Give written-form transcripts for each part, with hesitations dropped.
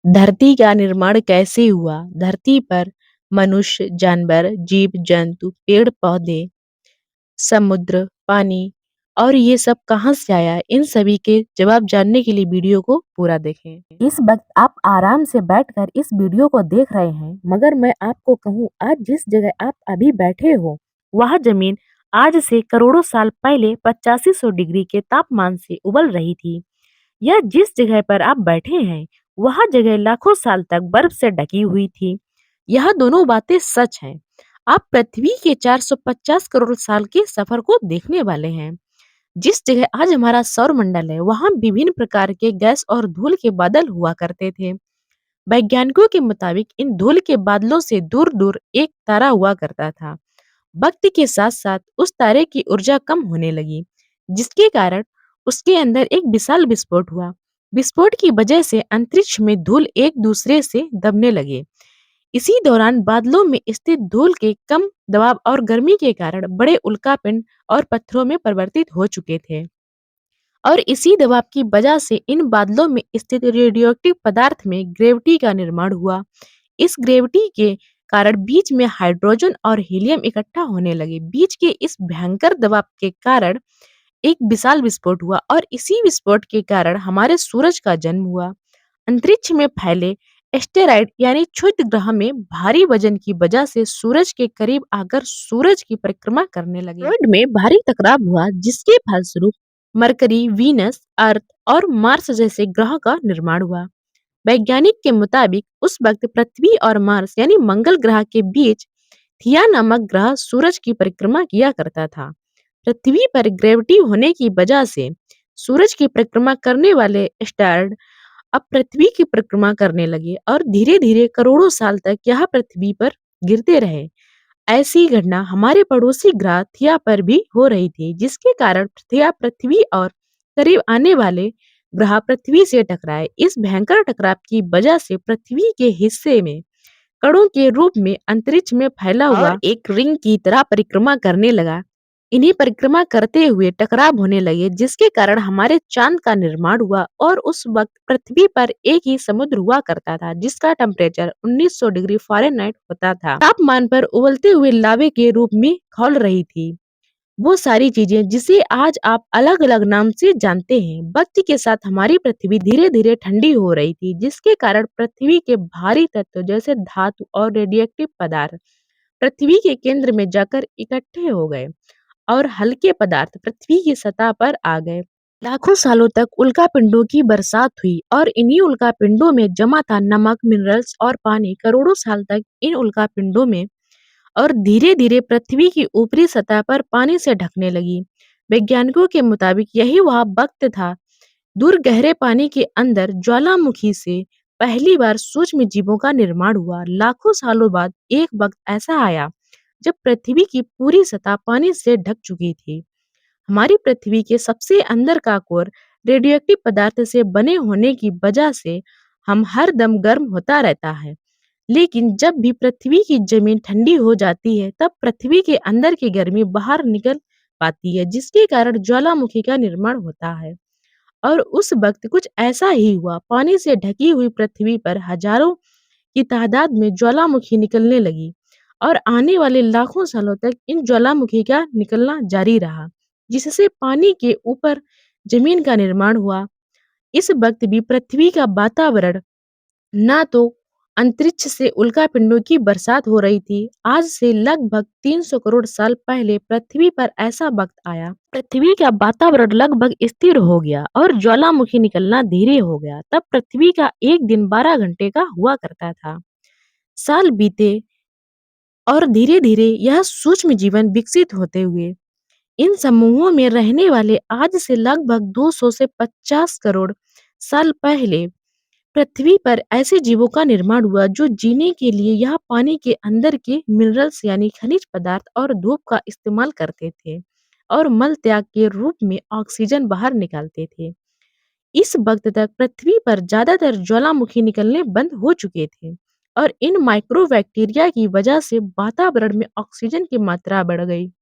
धरती का निर्माण कैसे हुआ? धरती पर मनुष्य, जानवर, जीव-जंतु, पेड़-पौधे, समुद्र, पानी और ये सब कहाँ से आया? इन सभी के जवाब जानने के लिए वीडियो को पूरा देखें। इस वक्त आप आराम से बैठकर इस वीडियो को देख रहे हैं, मगर मैं आपको कहूँ आज जिस जगह आप अभी बैठे हो, वह जमीन आज से करोड़ों साल पहले 8500 डिग्री के तापमान से उबल रही थी। यह जिस जगह पर आप बैठे हैं, वह जगह लाखों साल तक बर्फ से ढकी हुई थी। यह दोनों बातें सच हैं। आप पृथ्वी के 450 करोड़ साल के सफर को देखने वाले हैं। जिस जगह आज हमारा सौर मंडल है, वहाँ विभिन्न प्रकार के गैस और धूल के बादल हुआ करते थे। वैज्ञानिकों के मुताबिक इन धूल के बादलों से दूर-दूर एक तारा हुआ करता था। वक्त के साथ-साथ उस तारे की ऊर्जा कम होने लगी, जिसके कारण उसके अंदर एक विशाल विस्फोट हुआ। विस्फोट की वजह से अंतरिक्ष में धूल एक दूसरे से दबने लगे। इसी दौरान बादलों में स्थित धूल के कम दबाव और गर्मी के कारण बड़े उल्कापिंड और पत्थरों में परिवर्तित हो चुके थे। और इसी दबाव की वजह से इन बादलों में स्थित रेडियोएक्टिव पदार्थ में ग्रेविटी का निर्माण हुआ। इस ग्रेविटी के कारण बीच में हाइड्रोजन और हीलियम इकट्ठा होने लगे। बीच के इस भयंकर दबाव के कारण एक विशाल विस्फोट हुआ और इसी विस्फोट के कारण हमारे सूरज का जन्म हुआ। अंतरिक्ष में फैले एस्टेरॉइड यानी क्षुद्र ग्रह में भारी वजन की वजह से सूरज के करीब आकर सूरज की परिक्रमा करने लगे। एस्टेरॉइड में भारी टकराव हुआ, जिसके फलस्वरूप मरकरी, वीनस, अर्थ और मार्स जैसे ग्रह का निर्माण हुआ। वैज्ञानिक के मुताबिक उस वक्त पृथ्वी और मार्स यानी मंगल ग्रह के बीच थिया नामक ग्रह सूरज की परिक्रमा किया करता था। पृथ्वी पर ग्रेविटी होने की वजह से सूरज की परिक्रमा करने वाले एस्टेरॉइड अब पृथ्वी की परिक्रमा करने लगे और धीरे-धीरे करोड़ों साल तक यह पृथ्वी पर गिरते रहे। ऐसी घटना हमारे पड़ोसी ग्रह थिया पर भी हो रही थी, जिसके कारण थिया पृथ्वी और करीब आने वाले ग्रह पृथ्वी से टकराए। इस भयंकर टकराव की वजह से पृथ्वी के हिस्से में कणों के रूप में अंतरिक्ष में फैला हुआ और एक रिंग की तरह परिक्रमा करने लगा। इन्हीं परिक्रमा करते हुए टकराव होने लगे, जिसके कारण हमारे चांद का निर्माण हुआ और उस वक्त पृथ्वी पर एक ही समुद्र हुआ करता था, जिसका टेम्परेचर 1900 डिग्री फ़ारेनहाइट होता था। तापमान पर उबलते हुए लावे के रूप में खौल रही थी। वो सारी चीजें जिसे आज आप अलग-अलग नाम से जानते हैं। वक्त के साथ हमारी पृथ्वी धीरे-धीरे ठंडी हो रही थी, जिसके कारण पृथ्वी के भारी तत्व जैसे धातु और रेडियोएक्टिव पदार्थ पृथ्वी के केंद्र में जाकर इकट्ठे हो गए और हल्के पदार्थ पृथ्वी की सतह पर आ गए। लाखों सालों तक उल्कापिंडों की बरसात हुई और इन्हीं उल्कापिंडों में जमा था नमक, मिनरल्स और पानी। करोड़ों साल तक इन उल्कापिंडों में और धीरे-धीरे पृथ्वी की ऊपरी सतह पर पानी से ढकने लगी। वैज्ञानिकों के मुताबिक यही वह वक्त था दूर गहरे पानी के अंदर ज्वालामुखी से पहली बार सूक्ष्म जीवों का निर्माण हुआ। लाखों सालों बाद एक वक्त ऐसा आया जब पृथ्वी की पूरी सतह पानी से ढक चुकी थी। हमारी पृथ्वी के सबसे अंदर का कोर रेडियोएक्टिव पदार्थ से बने होने की वजह से हम हर दम गर्म होता रहता है। लेकिन जब भी पृथ्वी की जमीन ठंडी हो जाती है, तब पृथ्वी के अंदर की गर्मी बाहर निकल पाती है, जिसके कारण ज्वालामुखी का निर्माण होता है। और उस वक्त कुछ ऐसा ही हुआ। पानी से ढकी हुई पृथ्वी पर हजारों की तादाद में ज्वालामुखी निकलने लगी और आने वाले लाखों सालों तक इन ज्वालामुखी का निकलना जारी रहा, जिससे पानी के ऊपर जमीन का निर्माण हुआ। इस वक्त भी पृथ्वी का वातावरण ना तो अंतरिक्ष से उल्कापिंडों की बरसात हो रही थी। आज से लगभग 300 करोड़ साल पहले पृथ्वी पर ऐसा वक्त आया, पृथ्वी का वातावरण लगभग स्थिर हो गया और ज्वालामुखी निकलना धीरे हो गया। तब पृथ्वी का एक दिन 12 घंटे का हुआ करता था। साल बीते और धीरे-धीरे यह सूक्ष्म जीवन विकसित होते हुए इन समूहों में रहने वाले आज से लगभग 200 से 50 करोड़ साल पहले पृथ्वी पर ऐसे जीवों का निर्माण हुआ जो जीने के लिए यहाँ पानी के अंदर के मिनरल्स यानी खनिज पदार्थ और धूप का इस्तेमाल करते थे और मल त्याग के रूप में ऑक्सीजन बाहर निकालते थे। इस वक्त तक पृथ्वी पर ज्यादातर ज्वालामुखी निकलने बंद हो चुके थे और इन माइक्रोबैक्टीरिया की वजह से वातावरण में ऑक्सीजन की मात्रा बढ़ गई।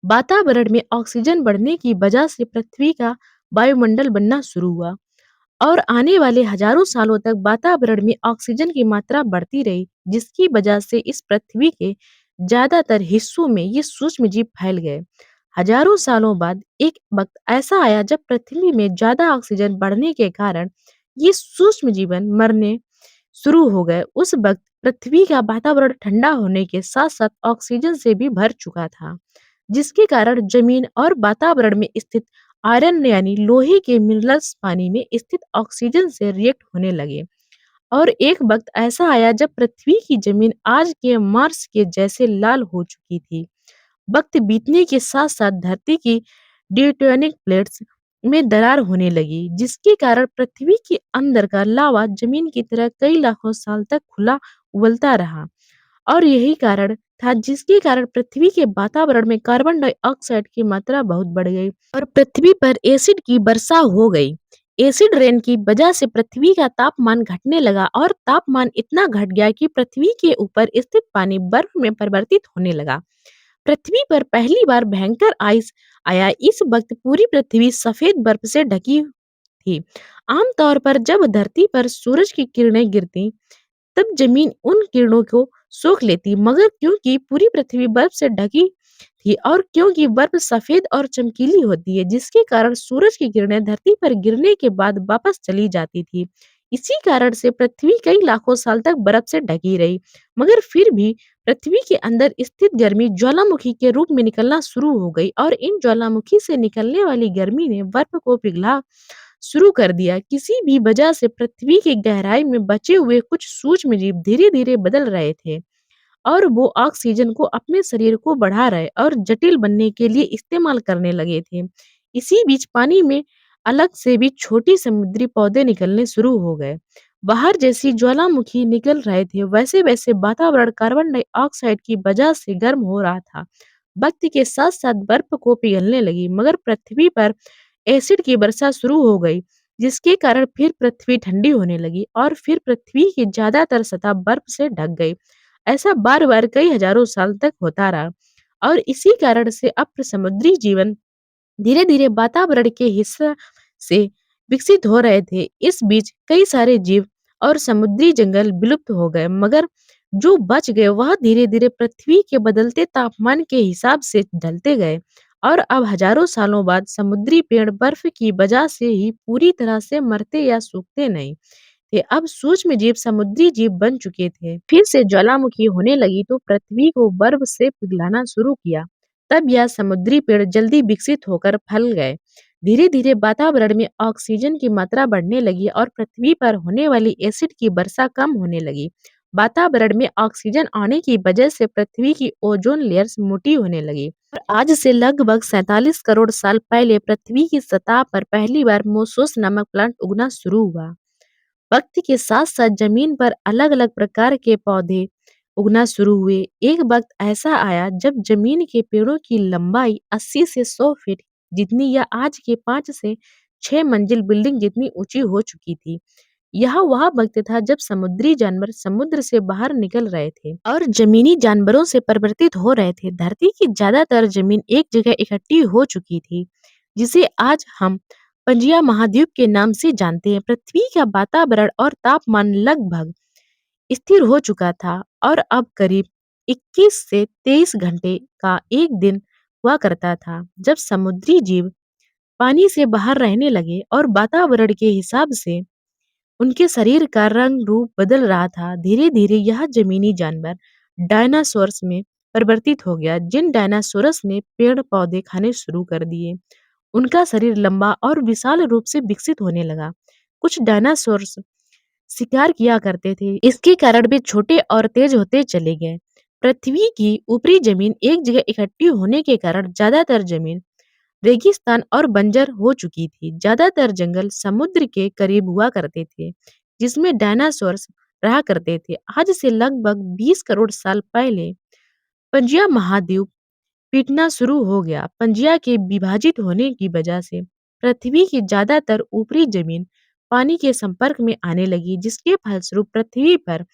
वातावरण में ऑक्सीजन बढ़ने की वजह से पृथ्वी का वायुमंडल बनना शुरू हुआ और आने वाले हजारों सालों तक वातावरण में ऑक्सीजन की मात्रा बढ़ती रही, जिसकी वजह से इस पृथ्वी के ज्यादातर हिस्सों में ये सूक्ष्म जीव फैल गए। हजारों सालों बाद एक वक्त ऐसा आया जब पृथ्वी में ज्यादा ऑक्सीजन बढ़ने के कारण ये सूक्ष्म जीवन मरने शुरू हो गए। उस वक्त पृथ्वी का वातावरण ठंडा होने के साथ साथ ऑक्सीजन से भी भर चुका था, जिसके कारण जमीन और वातावरण में स्थित आयरन यानी लोहे के मिनरल्स पानी में स्थित ऑक्सीजन से रिएक्ट होने लगे। और एक वक्त ऐसा आया जब पृथ्वी की जमीन आज के मार्स के जैसे लाल हो चुकी थी। वक्त बीतने के साथ साथ धरती की टेक्टोनिक प्लेट्स में दरार होने लगी, जिसके कारण पृथ्वी के अंदर का लावा जमीन की तरह कई लाखों साल तक खुला उबलता रहा। और यही कारण था जिसके कारण पृथ्वी के वातावरण में कार्बन डाइऑक्साइड की मात्रा बहुत बढ़ गई और पृथ्वी पर एसिड की वर्षा हो गई। एसिड रेन की वजह से पृथ्वी का तापमान घटने लगा और तापमान इतना घट गया कि पृथ्वी के ऊपर स्थित पानी बर्फ में परिवर्तित होने लगा। पृथ्वी पर पहली बार भयंकर आइस आया। इस वक्त पूरी पृथ्वी सफेद बर्फ से ढकी थी। आमतौर पर जब धरती पर सूरज की किरणें गिरती तब जमीन उन किरणों को सोख लेती, मगर क्योंकि पूरी पृथ्वी बर्फ से ढकी थी और क्योंकि बर्फ सफेद और चमकीली होती है, जिसके कारण सूरज की किरणें धरती पर गिरने के बाद वापस चली जाती थी। इसी कारण से पृथ्वी कई लाखों साल तक बर्फ से ढकी रही, मगर फिर भी पृथ्वी के अंदर स्थित गर्मी ज्वालामुखी के रूप में निकलना शुरू हो गई और इन ज्वालामुखी से निकलने वाली गर्मी ने बर्फ को पिघला शुरू कर दिया। किसी भी वजह से पृथ्वी की गहराई में बचे हुए कुछ सूक्ष्म जीव धीरे-धीरे बदल रहे थे और वो ऑक्सीजन को अपने शरीर को बढ़ा रहे और जटिल बनने के लिए इस्तेमाल करने लगे थे। इसी बीच पानी में अलग से भी छोटी समुद्री पौधे निकलने शुरू हो गए। बाहर जैसी ज्वालामुखी निकल रहे थे, वैसे-वैसे वातावरण कार्बन डाइऑक्साइड की वजह से गर्म हो रहा था। वक्त के साथ-साथ बर्फ को पिघलने लगी, मगर पृथ्वी पर एसिड की वर्षा शुरू हो गई, जिसके कारण फिर पृथ्वी ठंडी होने लगी और फिर पृथ्वी की ज्यादातर सतह बर्फ से ढक गई। ऐसा बार-बार कई हजारों साल तक होता रहा और इसी कारण से अब समुद्री जीवन धीरे-धीरे वातावरण के हिस्सा से विकसित हो रहे थे। इस बीच कई सारे जीव और समुद्री जंगल विलुप्त हो गए, मगर जो बच गए वह धीरे-धीरे पृथ्वी के बदलते तापमान के हिसाब से ढलते गए और अब हजारों सालों बाद समुद्री पेड़ बर्फ की वजह से ही पूरी तरह से मरते या सूखते नहीं थे। अब सूक्ष्म जीव समुद्री जीव बन चुके थे। फिर से ज्वालामुखी होने लगी तो पृथ्वी को बर्फ से पिघलाना शुरू किया। तब यह समुद्री पेड़ जल्दी विकसित होकर फैल गए। धीरे-धीरे वातावरण में ऑक्सीजन की मात्रा बढ़ने लगी और पृथ्वी पर होने वाली एसिड की वर्षा कम होने लगी। वातावरण में ऑक्सीजन आने की वजह से पृथ्वी की ओजोन लेयर्स मोटी होने लगी और आज से लगभग 47 करोड़ साल पहले पृथ्वी की सतह पर पहली बार मोसोस नामक प्लांट उगना शुरू हुआ। वक्त के साथ साथ जमीन पर अलग अलग प्रकार के पौधे उगना शुरू हुए। एक वक्त ऐसा आया जब जमीन के पेड़ों की लंबाई 80 से 100 फीट जितनी या आज के 5 से 6 मंजिल बिल्डिंग जितनी ऊंची हो चुकी थी। यह वह वक्त था जब समुद्री जानवर समुद्र से बाहर निकल रहे थे और जमीनी जानवरों से परिवर्तित हो रहे थे। धरती की ज्यादातर जमीन एक जगह इकट्ठी हो चुकी थी, जिसे आज हम पंजिया महाद्वीप के नाम से जानते हैं। पृथ्वी का वातावरण और तापमान लगभग स्थिर हो चुका था और अब करीब 21 से 23 घंटे का एक दिन हुआ करता था जब समुद्री जीव पानी से बाहर रहने लगे और वातावरण के हिसाब से उनके शरीर का रंग रूप बदल रहा था। धीरे धीरे यह जमीनी जानवर डायनासोरस में परिवर्तित हो गया, जिन डायनासोरस ने पेड़ पौधे खाने शुरू कर दिए। उनका शरीर लंबा और विशाल रूप से विकसित होने लगा। कुछ डायनासोरस शिकार किया करते थे, इसके कारण वे छोटे और तेज होते चले गए। पृथ्वी की ऊपरी जमीन एक जगह इकट्ठी होने के कारण ज्यादातर जमीन रेगिस्तान और बंजर हो चुकी थी। ज्यादातर जंगल समुद्र के करीब हुआ करते थे, जिसमें डायनासोरस रहा करते थे। आज से लगभग 20 करोड़ साल पहले पंजिया महाद्वीप पीटना शुरू हो गया। पंजिया के विभाजित होने की वजह से पृथ्वी की ज्यादातर ऊपरी जमीन पानी के संपर्क में आने लगी, जिसके फलस्वरूप पृथ्वी पर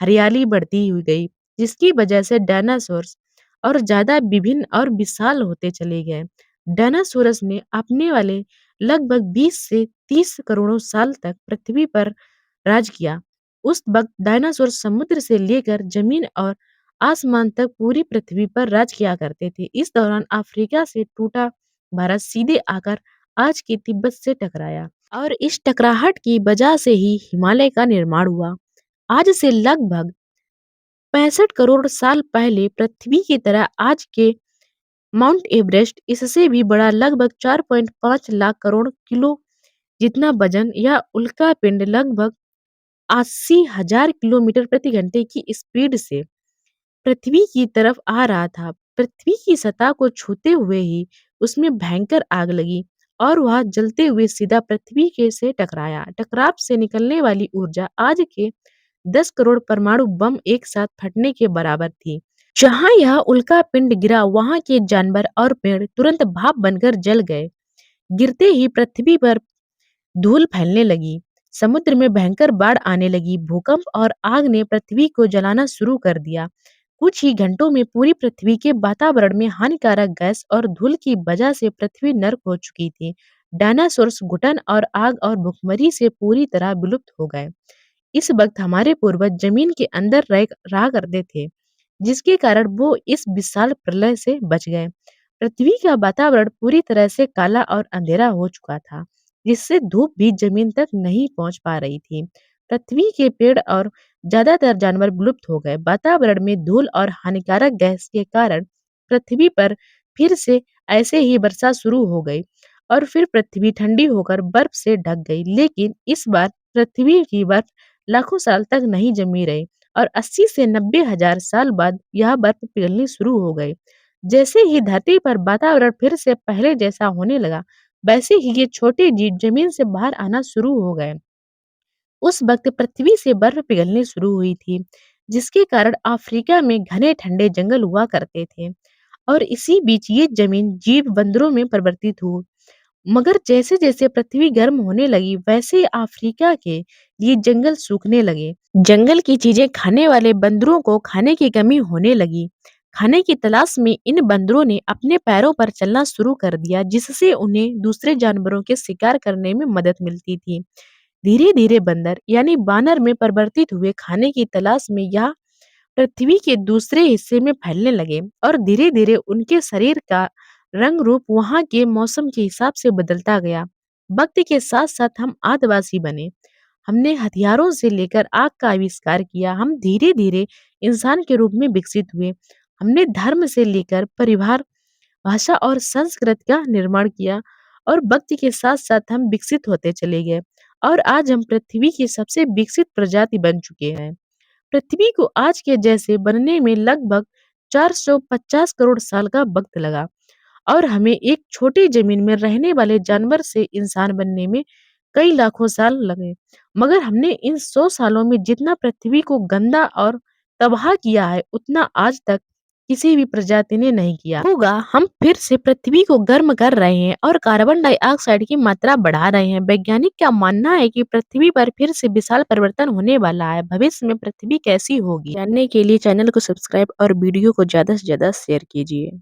हरियाली बढ़ती हुई गई, जिसकी वजह से डायनासोर्स और ज्यादा विभिन्न और विशाल होते चले गए। डायनासोरस ने अपने वाले लगभग 20 से 30 करोड़ों साल तक पृथ्वी पर राज किया। उस वक़्त डायनासोर समुद्र से लेकर ज़मीन और आसमान तक पूरी पृथ्वी पर राज किया करते थे। इस दौरान अफ्रीका से टूटा भारत सीधे आकर आज के तिब्बत से टकराया और इस टकराहट की वजह से ही हिमालय का निर्माण हुआ। आज से लगभग 65 करोड़ साल पहले पृथ्वी की तरह आज के माउंट एवरेस्ट इससे भी बड़ा लगभग 4.5 लाख करोड़ किलो जितना वजन या उल्का पिंड लगभग 80,000 किलोमीटर प्रति घंटे की स्पीड से पृथ्वी की तरफ आ रहा था। पृथ्वी की सतह को छूते हुए ही उसमें भयंकर आग लगी और वह जलते हुए सीधा पृथ्वी के से टकराया। टकराव से निकलने वाली ऊर्जा आज के 10 करोड़ परमाणु बम एक साथ फटने के बराबर थी। जहां यह उल्का पिंड गिरा वहां के जानवर और पेड़ तुरंत भाप बनकर जल गए। गिरते ही पृथ्वी पर धूल फैलने लगी, समुद्र में भयंकर बाढ़ आने लगी, भूकंप और आग ने पृथ्वी को जलाना शुरू कर दिया। कुछ ही घंटों में पूरी पृथ्वी के वातावरण में हानिकारक गैस और धूल की वजह से पृथ्वी नर्क हो चुकी थी। डायनासोर्स घुटन और आग और भुखमरी से पूरी तरह विलुप्त हो गए। इस वक्त हमारे पूर्वज जमीन के अंदर रह रहा करते थे, जिसके कारण वो इस विशाल प्रलय से बच गए। पृथ्वी का वातावरण पूरी तरह से काला और अंधेरा हो चुका था, जिससे धूप भी जमीन तक नहीं पहुंच पा रही थी। पृथ्वी के पेड़ और ज्यादातर जानवर विलुप्त हो गए। वातावरण में धूल और हानिकारक गैस के कारण पृथ्वी पर फिर से ऐसे ही वर्षा शुरू हो गई और फिर पृथ्वी ठंडी होकर बर्फ से ढक गई। लेकिन इस बार पृथ्वी की बर्फ लाखों साल तक नहीं जमी रही और 80 से 90 हजार साल बाद यह बर्फ पिघलनी शुरू हो गई। जैसे ही धरती पर वातावरण फिर से पहले जैसा होने लगा, वैसे ही ये छोटे जीव जमीन से बाहर आना शुरू हो गए। उस वक्त पृथ्वी से बर्फ पिघलनी शुरू हुई थी, जिसके कारण अफ्रीका में घने ठंडे जंगल हुआ करते थे और इसी बीच ये जमीन जीव बंदरों में परिवर्तित हुई। मगर जैसे-जैसे पृथ्वी गर्म होने लगी, वैसे अफ्रीका के ये जंगल सूखने लगे। जंगल की चीजें खाने वाले बंदरों को खाने की कमी होने लगी। खाने की तलाश में इन बंदरों ने अपने पैरों पर चलना शुरू कर दिया, जिससे उन्हें दूसरे जानवरों के शिकार करने में मदद मिलती थी। धीरे-धीरे बंदर यानी बानर में परिवर्तित हुए खाने की तलाश में यह पृथ्वी के दूसरे हिस्से में फैलने लगे और धीरे-धीरे उनके शरीर का रंग रूप वहाँ के मौसम के हिसाब से बदलता गया। वक्त के साथ-साथ हम आदिवासी बने। हमने हथियारों से लेकर आग का आविष्कार किया। हम धीरे-धीरे इंसान के रूप में विकसित हुए। हमने धर्म से लेकर परिवार, भाषा और संस्कृत का निर्माण किया और वक्त के साथ-साथ हम विकसित होते चले गए और आज हम पृथ्वी की सबसे विकसित प्रजाति बन चुके हैं। पृथ्वी को आज के जैसे बनने में लगभग 450 करोड़ साल का वक्त लगा और हमें एक छोटी जमीन में रहने वाले जानवर से इंसान बनने में कई लाखों साल लगे। मगर हमने इन 100 सालों में जितना पृथ्वी को गंदा और तबाह किया है, उतना आज तक किसी भी प्रजाति ने नहीं किया होगा। हम फिर से पृथ्वी को गर्म कर रहे हैं और कार्बन डाइऑक्साइड की मात्रा बढ़ा रहे हैं। वैज्ञानिक का मानना है कि पृथ्वी पर फिर से विशाल परिवर्तन होने वाला है। भविष्य में पृथ्वी कैसी होगी जानने के लिए चैनल को सब्सक्राइब और वीडियो को ज्यादा से ज्यादा शेयर कीजिए।